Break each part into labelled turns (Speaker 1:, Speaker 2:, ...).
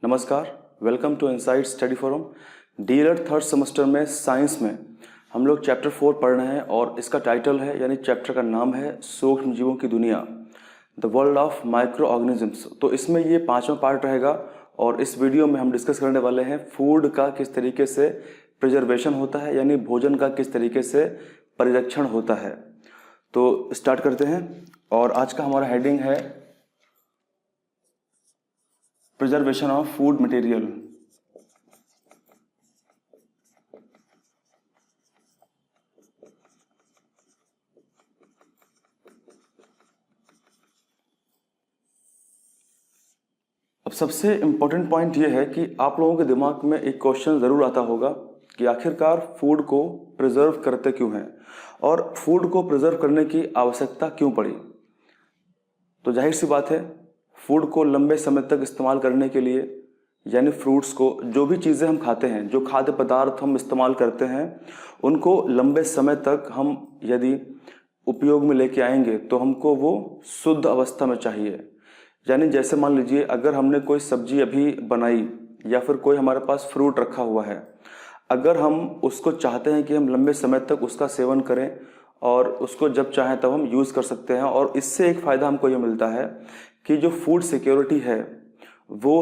Speaker 1: नमस्कार, welcome to insight study forum. DElEd third semester में science में हम लोग चैप्टर 4 पढ़ रहे हैं और इसका टाइटल है यानी चैप्टर का नाम है सूक्ष्म जीवों की दुनिया, the world of micro organisms. तो इसमें ये 5वां पार्ट रहेगा और इस वीडियो में हम डिस्कस करने वाले हैं फूड का किस तरीके से प्रिजर्वेशन होता है, यानी भोजन का किस तरीके से परिरक्षण होता है। तो स्टार्ट करते हैं और आज का हमारा हेडिंग है प्रिजर्वेशन ऑफ फूड मटेरियल। अब सबसे इम्पोर्टेंट पॉइंट ये है कि आप लोगों के दिमाग में एक क्वेश्चन ज़रूर आता होगा कि आखिरकार फूड को प्रिजर्व करते क्यों हैं और फूड को प्रिजर्व करने की आवश्यकता क्यों पड़ी। तो जाहिर सी बात है, फूड को लंबे समय तक इस्तेमाल करने के लिए, यानी फ्रूट्स को, जो भी चीज़ें हम खाते हैं, जो खाद्य पदार्थ हम इस्तेमाल करते हैं, उनको लंबे समय तक हम यदि उपयोग में लेके आएंगे तो हमको वो शुद्ध अवस्था में चाहिए। यानी जैसे मान लीजिए अगर हमने कोई सब्जी अभी बनाई या फिर कोई हमारे पास फ्रूट रखा हुआ है, अगर हम उसको चाहते हैं कि हम लंबे समय तक उसका सेवन करें और उसको जब चाहें तब हम यूज़ कर सकते हैं, और इससे एक फ़ायदा हमको ये मिलता है कि जो फूड सिक्योरिटी है वो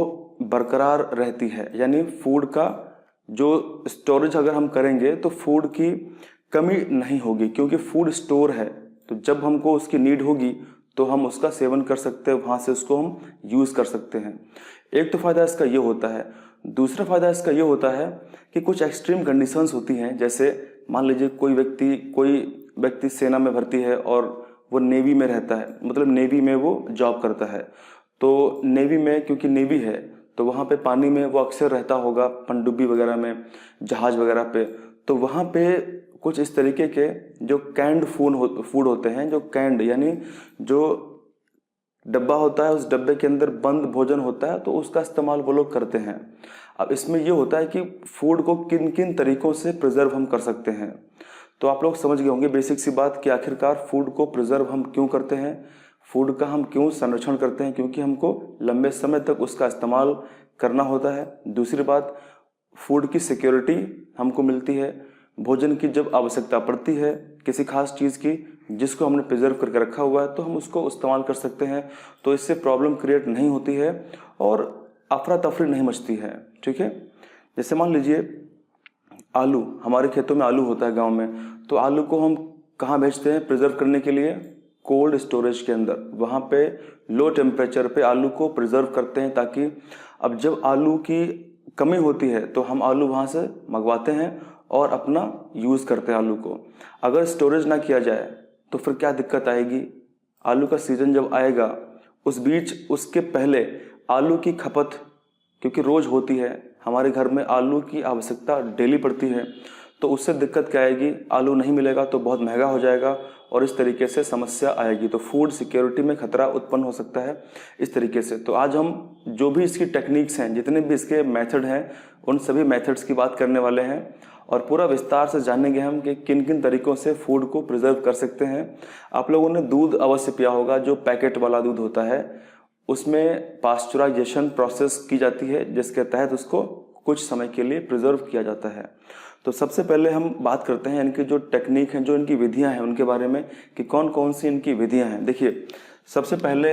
Speaker 1: बरकरार रहती है। यानी फूड का जो स्टोरेज अगर हम करेंगे तो फूड की कमी नहीं होगी, क्योंकि फूड स्टोर है। तो जब हमको उसकी नीड होगी तो हम उसका सेवन कर सकते हैं, वहाँ से उसको हम यूज़ कर सकते हैं। एक तो फ़ायदा इसका ये होता है। दूसरा फ़ायदा इसका ये होता है कि कुछ एक्सट्रीम कंडीशंस होती हैं, जैसे मान लीजिए कोई व्यक्ति सेना में भर्ती है और वो नेवी में रहता है, मतलब नेवी में वो जॉब करता है। तो नेवी में क्योंकि नेवी है तो वहाँ पे पानी में वो अक्सर रहता होगा, पनडुब्बी वगैरह में, जहाज़ वगैरह पे। तो वहाँ पे कुछ इस तरीके के जो कैंड फूड होते हैं, जो कैंड यानी जो डब्बा होता है, उस डब्बे के अंदर बंद भोजन होता है, तो उसका इस्तेमाल वो लोग करते हैं। अब इसमें ये होता है कि फूड को किन किन तरीक़ों से प्रिजर्व हम कर सकते हैं। तो आप लोग समझ गए होंगे बेसिक सी बात कि आखिरकार फूड को प्रिजर्व हम क्यों करते हैं, फूड का हम क्यों संरक्षण करते हैं, क्योंकि हमको लंबे समय तक उसका इस्तेमाल करना होता है। दूसरी बात, फूड की सिक्योरिटी हमको मिलती है। भोजन की जब आवश्यकता पड़ती है किसी खास चीज़ की जिसको हमने प्रिजर्व करके रखा हुआ है, तो हम उसको इस्तेमाल कर सकते हैं। तो इससे प्रॉब्लम क्रिएट नहीं होती है और अफरा तफरी नहीं मचती है। ठीक है, जैसे मान लीजिए आलू, हमारे खेतों में आलू होता है गांव में, तो आलू को हम कहाँ भेजते हैं प्रिजर्व करने के लिए? कोल्ड स्टोरेज के अंदर। वहाँ पे लो टेम्परेचर पे आलू को प्रिजर्व करते हैं, ताकि अब जब आलू की कमी होती है तो हम आलू वहाँ से मंगवाते हैं और अपना यूज़ करते हैं आलू को। अगर स्टोरेज ना किया जाए तो फिर क्या दिक्कत आएगी? आलू का सीज़न जब आएगा उस बीच, उसके पहले आलू की खपत क्योंकि रोज़ होती है, हमारे घर में आलू की आवश्यकता डेली पड़ती है, तो उससे दिक्कत क्या आएगी? आलू नहीं मिलेगा तो बहुत महंगा हो जाएगा और इस तरीके से समस्या आएगी। तो फूड सिक्योरिटी में खतरा उत्पन्न हो सकता है इस तरीके से। तो आज हम जो भी इसकी टेक्निक्स हैं, जितने भी इसके मेथड हैं, उन सभी मेथड्स की बात करने वाले हैं और पूरा विस्तार से जानेंगे हम कि किन किन तरीक़ों से फूड को प्रिजर्व कर सकते हैं। आप लोगों ने दूध अवश्य पिया होगा, जो पैकेट वाला दूध होता है, उसमें पास्चुराइजेशन प्रोसेस की जाती है, जिसके तहत उसको कुछ समय के लिए प्रिजर्व किया जाता है। तो सबसे पहले हम बात करते हैं इनकी जो टेक्निक हैं, जो इनकी विधियां हैं, उनके बारे में कि कौन कौन सी इनकी विधियां हैं। देखिए, सबसे पहले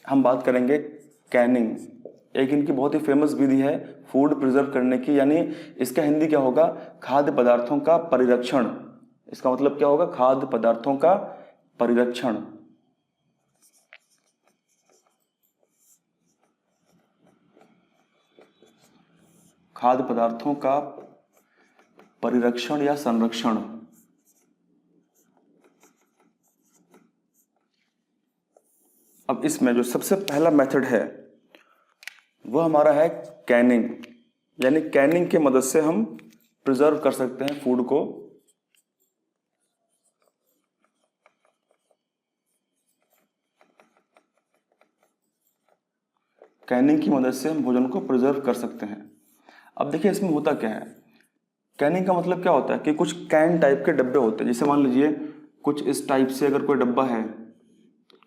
Speaker 1: हम बात करेंगे कैनिंग। एक इनकी बहुत ही फेमस विधि है फूड प्रिजर्व करने की, यानी इसका हिंदी क्या होगा? खाद्य पदार्थों का परिरक्षण। इसका मतलब क्या होगा? खाद्य पदार्थों का परिरक्षण। खाद्य पदार्थों का परिरक्षण या संरक्षण। अब इसमें जो सबसे पहला मेथड है वह हमारा है कैनिंग। यानी कैनिंग की मदद से हम प्रिजर्व कर सकते हैं फूड को। कैनिंग की मदद से हम भोजन को प्रिजर्व कर सकते हैं। अब देखिए इसमें होता क्या है। कैनिंग का मतलब क्या होता है कि कुछ कैन टाइप के डब्बे होते हैं। जैसे मान लीजिए कुछ इस टाइप से अगर कोई डब्बा है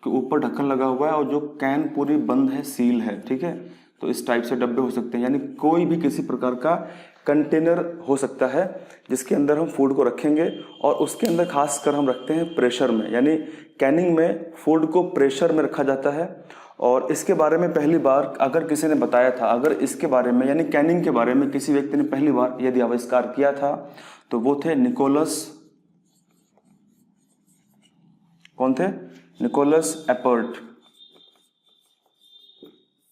Speaker 1: कि ऊपर ढक्कन लगा हुआ है और जो कैन पूरी बंद है, सील है, ठीक है, तो इस टाइप से डब्बे हो सकते हैं, यानी कोई भी किसी प्रकार का कंटेनर हो सकता है जिसके अंदर हम फूड को रखेंगे, और उसके अंदर खासकर हम रखते हैं प्रेशर में, यानी कैनिंग में फूड को प्रेशर में रखा जाता है। और इसके बारे में पहली बार अगर किसी ने बताया था, अगर इसके बारे में यानी कैनिंग के बारे में किसी व्यक्ति ने पहली बार यदि आविष्कार किया था तो वो थे निकोलस, कौन थे? Nicholas Appert.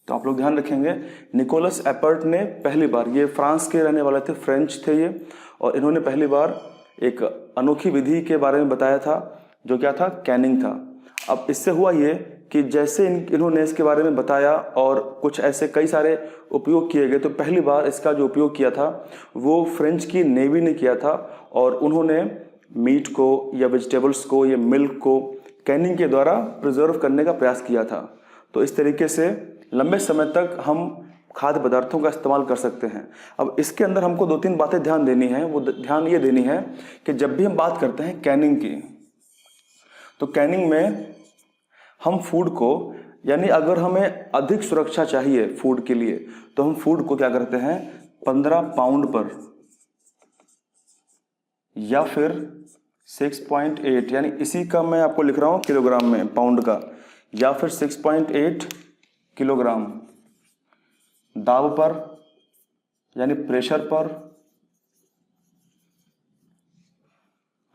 Speaker 1: तो आप लोग ध्यान रखेंगे, निकोलस एपर्ट ने पहली बार, ये फ्रांस के रहने वाले थे, फ्रेंच थे ये, और इन्होंने पहली बार एक अनोखी विधि के बारे में बताया था जो क्या था? कैनिंग था। अब इससे हुआ ये कि जैसे इन्होंने इसके बारे में बताया और कुछ ऐसे कई सारे उपयोग किए गए, तो पहली बार इसका जो उपयोग किया था वो फ्रेंच की नेवी ने किया था, और उन्होंने मीट को या वेजिटेबल्स को या मिल्क को कैनिंग के द्वारा प्रिजर्व करने का प्रयास किया था। तो इस तरीके से लंबे समय तक हम खाद्य पदार्थों का इस्तेमाल कर सकते हैं। अब इसके अंदर हमको 2-3 बातें ध्यान देनी है। वो ध्यान ये देनी है कि जब भी हम बात करते हैं कैनिंग की, तो कैनिंग में हम फूड को, यानी अगर हमें अधिक सुरक्षा चाहिए फूड के लिए, तो हम फूड को क्या करते हैं? 15 पाउंड पर या फिर 6.8, यानी इसी का मैं आपको लिख रहा हूं किलोग्राम में, पाउंड का, या फिर 6.8 किलोग्राम दाब पर यानी प्रेशर पर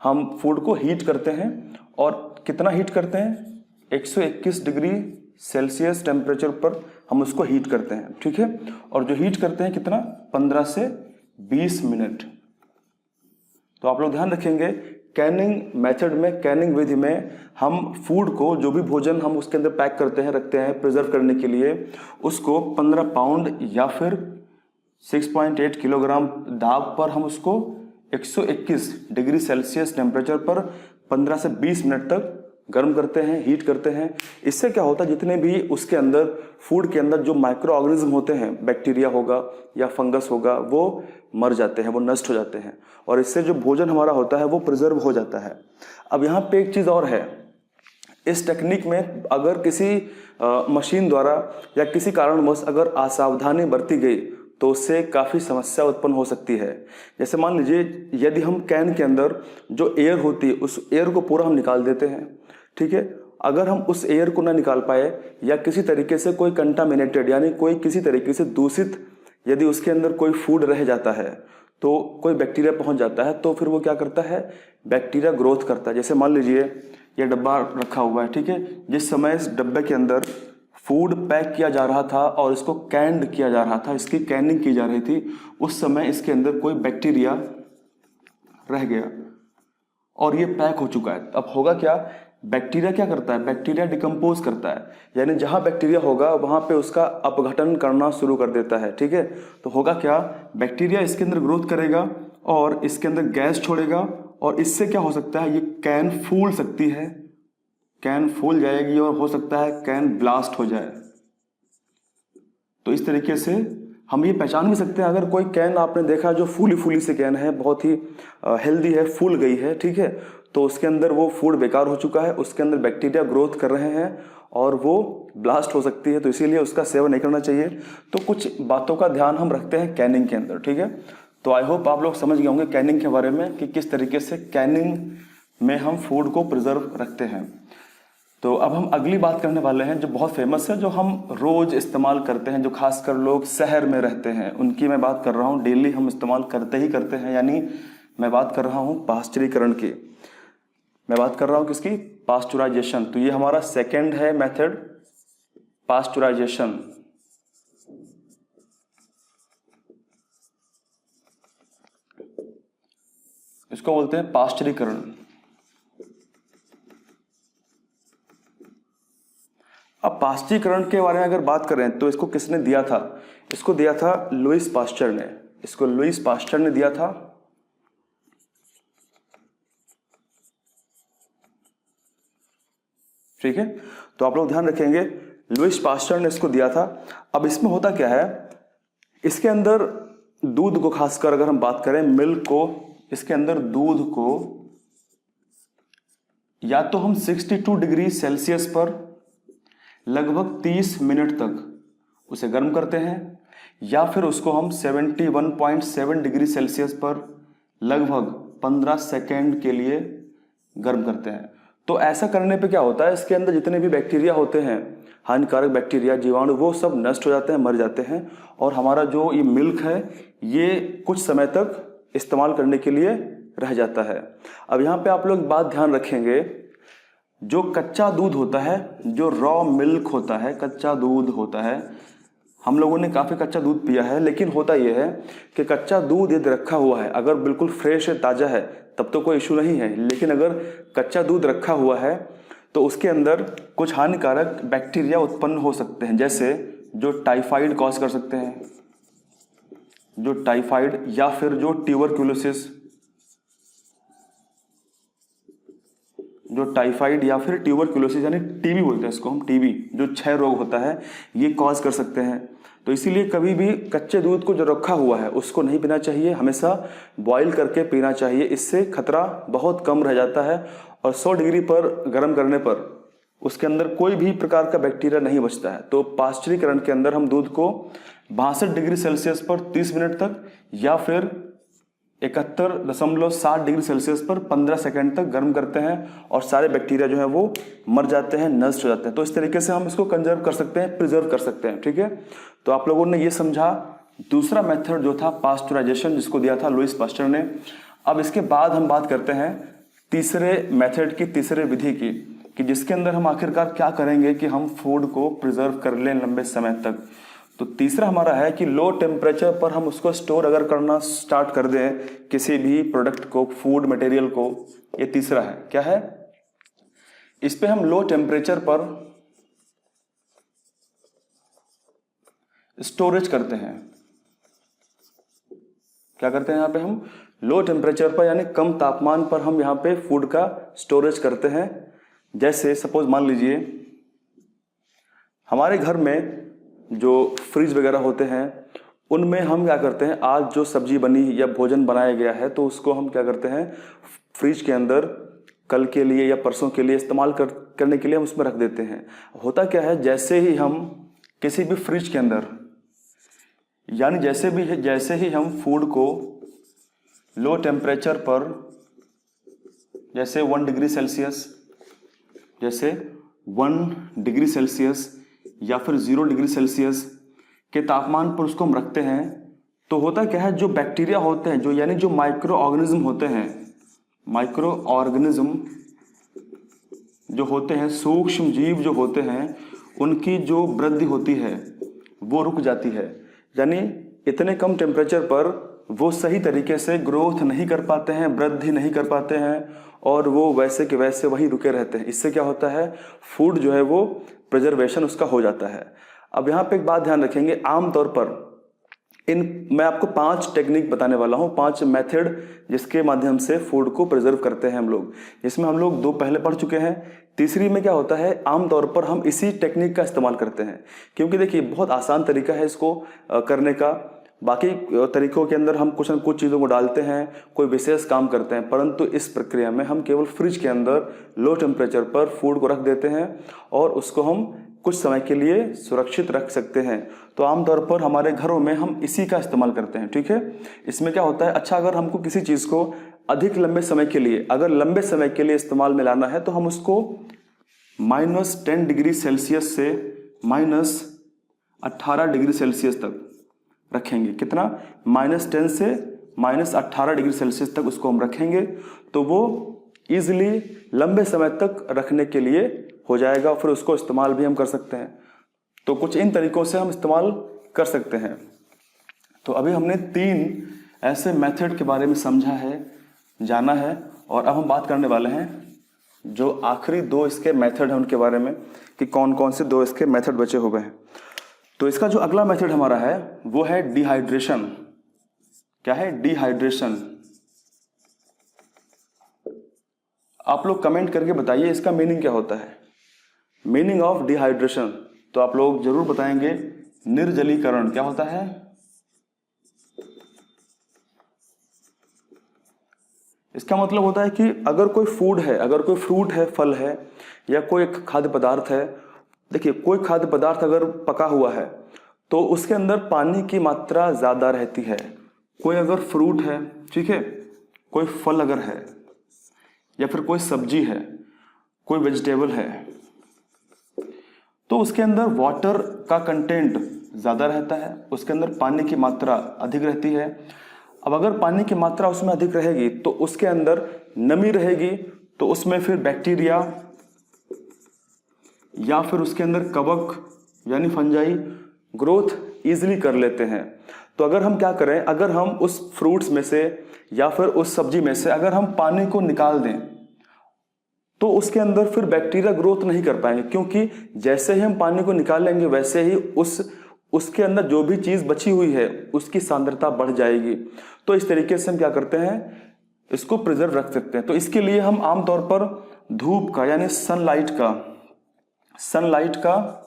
Speaker 1: हम फूड को हीट करते हैं। और कितना हीट करते हैं? 121 डिग्री सेल्सियस टेम्परेचर पर हम उसको हीट करते हैं, ठीक है। और जो हीट करते हैं कितना? 15 से 20 मिनट। तो आप लोग ध्यान रखेंगे, कैनिंग मेथड में, कैनिंग विधि में हम फूड को, जो भी भोजन हम उसके अंदर पैक करते हैं, रखते हैं प्रिजर्व करने के लिए, उसको 15 पाउंड या फिर 6.8 किलोग्राम दाब पर हम उसको 121 डिग्री सेल्सियस टेम्परेचर पर 15 से 20 मिनट तक गर्म करते हैं, हीट करते हैं। इससे क्या होता है, जितने भी उसके अंदर फूड के अंदर जो माइक्रो ऑर्गेनिज्म होते हैं, बैक्टीरिया होगा या फंगस होगा, वो मर जाते हैं, वो नष्ट हो जाते हैं, और इससे जो भोजन हमारा होता है वो प्रिजर्व हो जाता है। अब यहाँ पे एक चीज़ और है, इस टेक्निक में अगर किसी मशीन द्वारा या किसी कारणवश अगर असावधानी बरती गई तो उससे काफ़ी समस्या उत्पन्न हो सकती है। जैसे मान लीजिए, यदि हम कैन के अंदर जो एयर होती है उस एयर को पूरा हम निकाल देते हैं, ठीक है। अगर हम उस एयर को ना निकाल पाए या किसी तरीके से कोई कंटामिनेटेड, यानी कोई किसी तरीके से दूषित, यदि उसके अंदर कोई फूड रह जाता है, तो कोई बैक्टीरिया पहुंच जाता है, तो फिर वो क्या करता है? बैक्टीरिया ग्रोथ करता है। जैसे मान लीजिए ये डब्बा रखा हुआ है, ठीक है। जिस समय इस डब्बे के अंदर फूड पैक किया जा रहा था और इसको कैंड किया जा रहा था, इसकी कैनिंग की जा रही थी, उस समय इसके अंदर कोई बैक्टीरिया रह गया और ये पैक हो चुका है। अब होगा क्या? बैक्टीरिया क्या करता है? बैक्टीरिया डिकम्पोज करता है, यानी जहां बैक्टीरिया होगा वहां पे उसका अपघटन करना शुरू कर देता है, ठीक है। तो होगा क्या? बैक्टीरिया इसके अंदर ग्रोथ करेगा और इसके अंदर गैस छोड़ेगा, और इससे क्या हो सकता है? ये कैन फूल सकती है, कैन फूल जाएगी और हो सकता है कैन ब्लास्ट हो जाए। तो इस तरीके से हम ये पहचान भी सकते हैं, अगर कोई कैन आपने देखा जो फूली फूली से कैन है, बहुत ही हेल्दी है, फूल गई है, ठीक है, तो उसके अंदर वो फूड बेकार हो चुका है, उसके अंदर बैक्टीरिया ग्रोथ कर रहे हैं और वो ब्लास्ट हो सकती है, तो इसीलिए उसका सेवन नहीं करना चाहिए। तो कुछ बातों का ध्यान हम रखते हैं कैनिंग के अंदर, ठीक है। तो आई होप आप लोग समझ गए होंगे कैनिंग के बारे में कि किस तरीके से कैनिंग में हम फूड को प्रिजर्व रखते हैं। तो अब हम अगली बात करने वाले हैं जो बहुत फेमस है, जो हम रोज इस्तेमाल करते हैं, जो खासकर लोग शहर में रहते हैं उनकी मैं बात कर रहा हूँ। डेली हम इस्तेमाल करते ही करते हैं, यानी मैं बात कर रहा हूँ पाश्चुरीकरण की। मैं बात कर रहा हूँ किसकी? पाश्चुराइजेशन। तो ये हमारा सेकंड है मेथड, पाश्चुराइजेशन। इसको बोलते हैं पाश्चुरीकरण। अब पाश्चुरीकरण के बारे में अगर बात करें तो इसको किसने दिया था? इसको दिया था लुईस पाश्चर ने। इसको लुईस पाश्चर ने दिया था। ठीक है, तो आप लोग ध्यान रखेंगे, लुईस पाश्चर ने इसको दिया था। अब इसमें होता क्या है, इसके अंदर दूध को, खासकर अगर हम बात करें मिल्क को, इसके अंदर दूध को या तो हम 62 डिग्री सेल्सियस पर लगभग 30 मिनट तक उसे गर्म करते हैं, या फिर उसको हम 71.7 डिग्री सेल्सियस पर लगभग 15 सेकेंड के लिए गर्म करते हैं। तो ऐसा करने पे क्या होता है, इसके अंदर जितने भी बैक्टीरिया होते हैं, हानिकारक बैक्टीरिया, जीवाणु, वो सब नष्ट हो जाते हैं, मर जाते हैं, और हमारा जो ये मिल्क है ये कुछ समय तक इस्तेमाल करने के लिए रह जाता है। अब यहाँ पे आप लोग बात ध्यान रखेंगे, जो कच्चा दूध होता है, जो रॉ मिल्क होता है, कच्चा दूध होता है, हम लोगों ने काफ़ी कच्चा दूध पिया है, लेकिन होता यह है कि कच्चा दूध यदि रखा हुआ है, अगर बिल्कुल फ्रेश है, ताज़ा है, तब तो कोई इशू नहीं है, लेकिन अगर कच्चा दूध रखा हुआ है तो उसके अंदर कुछ हानिकारक बैक्टीरिया उत्पन्न हो सकते हैं, जैसे जो टाइफाइड कॉज कर सकते हैं, जो टाइफाइड, या फिर जो ट्यूबरक्यूलोसिस, जो टाइफाइड या फिर ट्यूबरक्यूलोसिस यानी टीबी बोलते हैं इसको हम, टीबी, जो क्षय रोग होता है, ये कॉज कर सकते हैं। तो इसीलिए कभी भी कच्चे दूध को जो रखा हुआ है उसको नहीं पीना चाहिए, हमेशा बॉईल करके पीना चाहिए, इससे खतरा बहुत कम रह जाता है। और 100 डिग्री पर गर्म करने पर उसके अंदर कोई भी प्रकार का बैक्टीरिया नहीं बचता है। तो पाश्चरीकरण के अंदर हम दूध को 62 डिग्री सेल्सियस पर 30 मिनट तक, या फिर 71.7 डिग्री सेल्सियस पर 15 सेकंड तक गर्म करते हैं, और सारे बैक्टीरिया जो है वो मर जाते हैं, नष्ट हो जाते हैं। तो इस तरीके से हम इसको कंजर्व कर सकते हैं, प्रिजर्व कर सकते हैं। ठीक है, तो आप लोगों ने ये समझा दूसरा मेथड जो था पास्चुराइजेशन, जिसको दिया था लुईस पास्चर ने। अब इसके बाद हम बात करते हैं तीसरे मेथड की, तीसरे विधि की, कि जिसके अंदर हम आखिरकार क्या करेंगे कि हम फूड को प्रिजर्व कर लें लंबे समय तक। तो तीसरा हमारा है कि लो टेम्परेचर पर हम उसको स्टोर अगर करना स्टार्ट कर दें किसी भी प्रोडक्ट को, फूड मटेरियल को, ये तीसरा है। क्या है, इस पे हम लो टेम्परेचर पर स्टोरेज करते हैं। क्या करते हैं यहाँ पे हम, लो टेम्परेचर पर यानी कम तापमान पर हम यहाँ पे फूड का स्टोरेज करते हैं। जैसे सपोज मान लीजिए हमारे घर में जो फ्रिज वगैरह होते हैं उनमें हम क्या करते हैं, आज जो सब्जी बनी या भोजन बनाया गया है तो उसको हम क्या करते हैं, फ्रिज के अंदर कल के लिए या परसों के लिए इस्तेमाल करने के लिए हम उसमें रख देते हैं। होता क्या है, जैसे ही हम किसी भी फ्रिज के अंदर, यानी जैसे ही हम फूड को लो टेम्परेचर पर, जैसे 1 डिग्री सेल्सियस, जैसे 1 डिग्री सेल्सियस या फिर 0 डिग्री सेल्सियस के तापमान पर उसको हम रखते हैं, तो होता क्या है, जो बैक्टीरिया होते हैं, जो यानी जो माइक्रो ऑर्गेनिज्म होते हैं, माइक्रो ऑर्गेनिज्म जो होते हैं, सूक्ष्म जीव जो होते हैं, उनकी जो वृद्धि होती है वो रुक जाती है। यानी इतने कम टेम्परेचर पर वो सही तरीके से ग्रोथ नहीं कर पाते हैं, वृद्धि नहीं कर पाते हैं, और वो वैसे के वैसे वहीं रुके रहते हैं। इससे क्या होता है, फूड जो है वो प्रिजर्वेशन उसका हो जाता है। अब यहाँ पे एक बात ध्यान रखेंगे, आमतौर पर मैं आपको 5 टेक्निक बताने वाला हूँ, 5 मेथड जिसके माध्यम से फूड को प्रिजर्व करते हैं हम लोग। इसमें हम लोग 2 पहले पढ़ चुके हैं, तीसरी में क्या होता है, आमतौर पर हम इसी टेक्निक का इस्तेमाल करते हैं, क्योंकि देखिए बहुत आसान तरीका है इसको करने का। बाकी तरीकों के अंदर हम कुछ न कुछ चीज़ों को डालते हैं, कोई विशेष काम करते हैं, परंतु इस प्रक्रिया में हम केवल फ्रिज के अंदर लो टेम्परेचर पर फूड को रख देते हैं और उसको हम कुछ समय के लिए सुरक्षित रख सकते हैं। तो आमतौर पर हमारे घरों में हम इसी का इस्तेमाल करते हैं। ठीक है, इसमें क्या होता है, अच्छा अगर हमको किसी चीज़ को अधिक लंबे समय के लिए, अगर लंबे समय के लिए इस्तेमाल में लाना है, तो हम उसको -10 डिग्री सेल्सियस से -18 डिग्री सेल्सियस तक रखेंगे। कितना, -10 से -18 डिग्री सेल्सियस तक उसको हम रखेंगे, तो वो ईजिली लंबे समय तक रखने के लिए हो जाएगा, फिर उसको इस्तेमाल भी हम कर सकते हैं। तो कुछ इन तरीकों से हम इस्तेमाल कर सकते हैं। तो अभी हमने 3 ऐसे मेथड के बारे में समझा है, जाना है, और अब हम बात करने वाले हैं जो आखिरी 2 इसके मेथड हैं उनके बारे में, कि कौन कौन से 2 इसके मेथड बचे हुए हैं। तो इसका जो अगला मेथड हमारा है वो है डिहाइड्रेशन। क्या है, डिहाइड्रेशन। आप लोग कमेंट करके बताइए इसका मीनिंग क्या होता है, मीनिंग ऑफ डिहाइड्रेशन। तो आप लोग जरूर बताएंगे। निर्जलीकरण क्या होता है, इसका मतलब होता है कि अगर कोई फूड है, अगर कोई फ्रूट है, फल है, या कोई खाद्य पदार्थ है, देखिए कोई खाद्य पदार्थ अगर पका हुआ है तो उसके अंदर पानी की मात्रा ज़्यादा रहती है। कोई अगर फ्रूट है, ठीक है, कोई फल अगर है, या फिर कोई सब्जी है, कोई वेजिटेबल है, तो उसके अंदर वाटर का कंटेंट ज़्यादा रहता है, उसके अंदर पानी की मात्रा अधिक रहती है। अब अगर पानी की मात्रा उसमें अधिक रहेगी तो उसके अंदर नमी रहेगी, तो उसमें फिर बैक्टीरिया या फिर उसके अंदर कवक यानी फंजाई ग्रोथ ईजिली कर लेते हैं। तो अगर हम क्या करें, अगर हम उस फ्रूट्स में से या फिर उस सब्जी में से अगर हम पानी को निकाल दें तो उसके अंदर फिर बैक्टीरिया ग्रोथ नहीं कर पाएंगे, क्योंकि जैसे ही हम पानी को निकालेंगे वैसे ही उसके अंदर जो भी चीज़ बची हुई है उसकी सांद्रता बढ़ जाएगी। तो इस तरीके से हम क्या करते हैं, इसको प्रिजर्व रख सकते हैं। तो इसके लिए हम आमतौर पर धूप का यानी सनलाइट का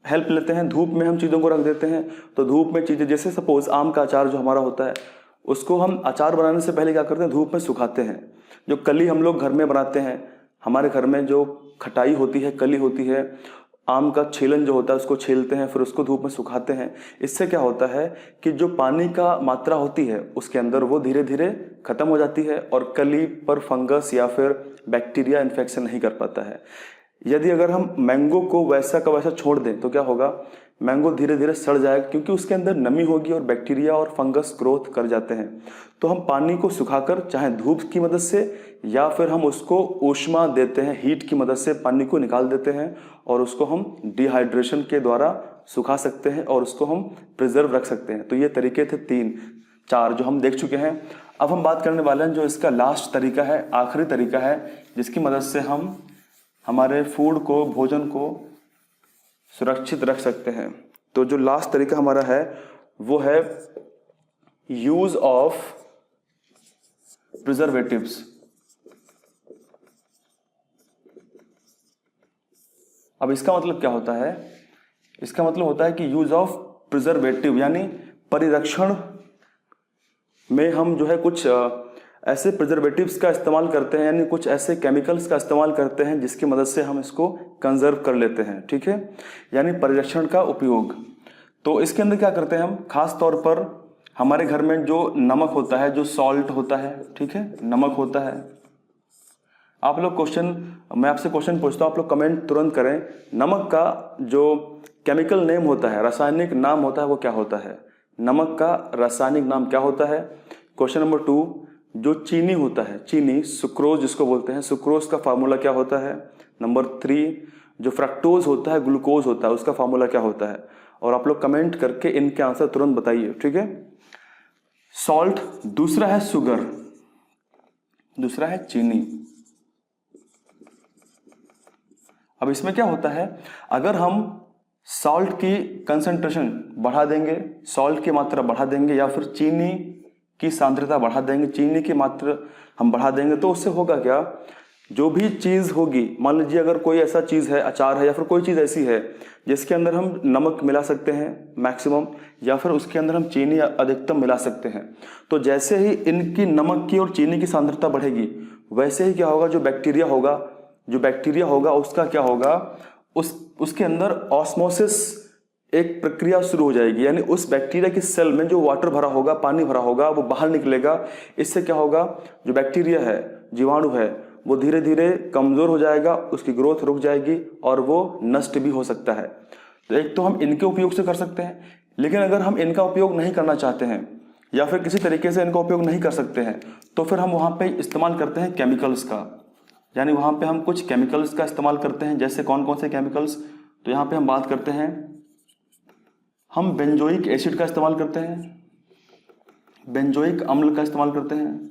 Speaker 1: हेल्प लेते हैं। धूप में हम चीज़ों को रख देते हैं। तो धूप में चीज़ें, जैसे सपोज आम का अचार जो हमारा होता है, उसको हम अचार बनाने से पहले क्या करते हैं, धूप में सुखाते हैं। जो कली हम लोग घर में बनाते हैं, हमारे घर में जो खटाई होती है, कली होती है, आम का छीलन जो होता है उसको छीलते हैं, फिर उसको धूप में सुखाते हैं। इससे क्या होता है कि जो पानी का मात्रा होती है उसके अंदर वो धीरे धीरे खत्म हो जाती है और कली पर फंगस या फिर बैक्टीरिया इन्फेक्शन नहीं कर पाता है। यदि अगर हम मैंगो को वैसा का वैसा छोड़ दें तो क्या होगा, मैंगो धीरे धीरे सड़ जाएगा, क्योंकि उसके अंदर नमी होगी और बैक्टीरिया और फंगस ग्रोथ कर जाते हैं। तो हम पानी को सुखाकर, चाहे धूप की मदद से या फिर हम उसको ऊष्मा देते हैं, हीट की मदद से पानी को निकाल देते हैं और उसको हम डिहाइड्रेशन के द्वारा सुखा सकते हैं और उसको हम प्रिजर्व रख सकते हैं। तो ये तरीके थे 3-4 जो हम देख चुके हैं। अब हम बात करने वाले हैं जो इसका लास्ट तरीका है, आखिरी तरीका है, जिसकी मदद से हम हमारे फूड को, भोजन को सुरक्षित रख सकते हैं। तो जो लास्ट तरीका हमारा है वो है यूज ऑफ प्रिजर्वेटिव्स। अब इसका मतलब क्या होता है, इसका मतलब होता है कि यूज ऑफ प्रिजर्वेटिव यानी परिरक्षण में हम जो है कुछ ऐसे प्रिजर्वेटिव्स का इस्तेमाल करते हैं, यानी कुछ ऐसे केमिकल्स का इस्तेमाल करते हैं जिसकी मदद से हम इसको कंजर्व कर लेते हैं। ठीक है, यानी परिरक्षण का उपयोग। तो इसके अंदर क्या करते हैं हम, खास तौर पर हमारे घर में जो नमक होता है, जो सॉल्ट होता है, ठीक है, नमक होता है। आप लोग मैं आपसे क्वेश्चन पूछता हूँ, आप लोग कमेंट तुरंत करें। नमक का जो केमिकल नेम होता है, रासायनिक नाम होता है, वो क्या होता है? नमक का रासायनिक नाम क्या होता है? क्वेश्चन नंबर 2, जो चीनी होता है, चीनी, सुक्रोज जिसको बोलते हैं, सुक्रोज का फार्मूला क्या होता है? नंबर 3, जो फ्रक्टोज होता है, ग्लूकोज होता है, उसका फार्मूला क्या होता है? और आप लोग कमेंट करके इनके आंसर तुरंत बताइए। ठीक है, सॉल्ट, दूसरा है शुगर, दूसरा है चीनी। अब इसमें क्या होता है, अगर हम सॉल्ट की कंसंट्रेशन बढ़ा देंगे, सॉल्ट की मात्रा बढ़ा देंगे, या फिर चीनी की सांद्रता बढ़ा देंगे, चीनी की मात्रा हम बढ़ा देंगे, तो उससे होगा क्या, जो भी चीज़ होगी, मान लीजिए अगर कोई ऐसा चीज़ है, अचार है, या फिर कोई चीज़ ऐसी है जिसके अंदर हम नमक मिला सकते हैं मैक्सिमम, या फिर उसके अंदर हम चीनी अधिकतम मिला सकते हैं, तो जैसे ही इनकी नमक की और चीनी की सांद्रता बढ़ेगी, वैसे ही क्या होगा, जो बैक्टीरिया होगा उसका क्या होगा, उसके अंदर ऑस्मोसिस एक प्रक्रिया शुरू हो जाएगी, यानी उस बैक्टीरिया की सेल में जो वाटर भरा होगा, पानी भरा होगा, वो बाहर निकलेगा। इससे क्या होगा, जो बैक्टीरिया है, जीवाणु है, वो धीरे धीरे कमजोर हो जाएगा, उसकी ग्रोथ रुक जाएगी और वो नष्ट भी हो सकता है। तो एक तो हम इनके उपयोग से कर सकते हैं, लेकिन अगर हम इनका उपयोग नहीं करना चाहते हैं या फिर किसी तरीके से इनका उपयोग नहीं कर सकते हैं, तो फिर हम वहाँ पे इस्तेमाल करते हैं केमिकल्स का, यानी वहाँ पे हम कुछ केमिकल्स का इस्तेमाल करते हैं। जैसे कौन कौन से केमिकल्स, तो यहाँ पे हम बात करते हैं, हम बेंजोइक एसिड का इस्तेमाल करते हैं, बेंजोइक अम्ल का इस्तेमाल करते हैं,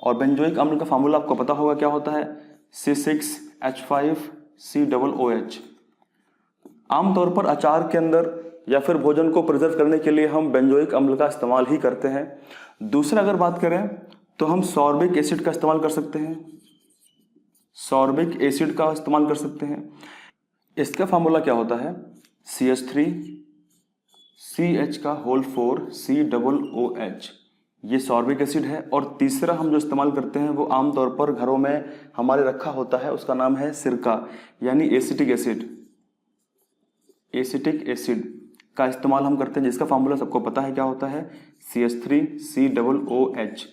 Speaker 1: और बेंजोइक अम्ल का फार्मूला आपको पता होगा क्या होता है, C6H5COOH। आमतौर पर अचार के अंदर या फिर भोजन को प्रिजर्व करने के लिए हम बेंजोइक अम्ल का इस्तेमाल ही करते हैं। दूसरा अगर बात करें तो हम सॉर्बिक एसिड का इस्तेमाल कर सकते हैं, सॉर्बिक एसिड का इस्तेमाल कर सकते हैं। इसका फार्मूला क्या होता है, CH3CH4COOH, ये सॉर्बिक एसिड है। और तीसरा हम जो इस्तेमाल करते हैं वो आमतौर पर घरों में हमारे रखा होता है, उसका नाम है सिरका यानी एसिटिक एसिड। एसिटिक एसिड का इस्तेमाल हम करते हैं, जिसका फार्मूला सबको पता है क्या होता है, CH3COOH।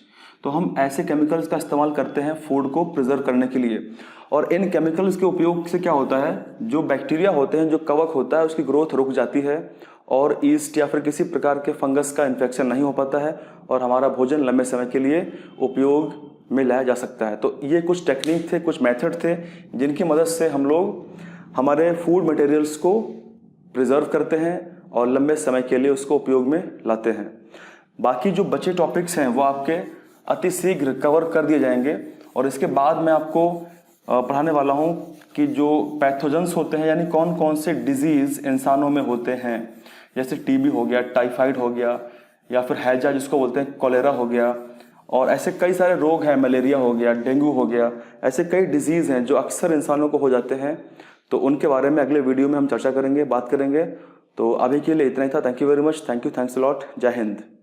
Speaker 1: तो हम ऐसे केमिकल्स का इस्तेमाल करते हैं फूड को प्रिजर्व करने के लिए। और इन केमिकल्स के उपयोग से क्या होता है, जो बैक्टीरिया होते हैं, जो कवक होता है, उसकी ग्रोथ रुक जाती है और ईस्ट या फिर किसी प्रकार के फंगस का इन्फेक्शन नहीं हो पाता है और हमारा भोजन लंबे समय के लिए उपयोग में लाया जा सकता है। तो ये कुछ टेक्निक थे, कुछ मेथड थे जिनकी मदद से हम लोग हमारे फूड मटेरियल्स को प्रिजर्व करते हैं और लंबे समय के लिए उसको उपयोग में लाते हैं। बाकी जो बचे टॉपिक्स हैं वो आपके अति शीघ्र कवर कर दिए जाएंगे। और इसके बाद मैं आपको पढ़ाने वाला हूं कि जो पैथोजेंस होते हैं, यानी कौन कौन से डिजीज इंसानों में होते हैं, जैसे टीबी हो गया, टाइफाइड हो गया, या फिर हैजा जिसको बोलते हैं, कॉलेरा हो गया, और ऐसे कई सारे रोग हैं, मलेरिया हो गया, डेंगू हो गया, ऐसे कई डिजीज हैं जो अक्सर इंसानों को हो जाते हैं। तो उनके बारे में अगले वीडियो में हम चर्चा करेंगे, बात करेंगे। तो अभी के लिए इतना ही था। Thank you very much. Thank you, thanks a lot. जय हिंद।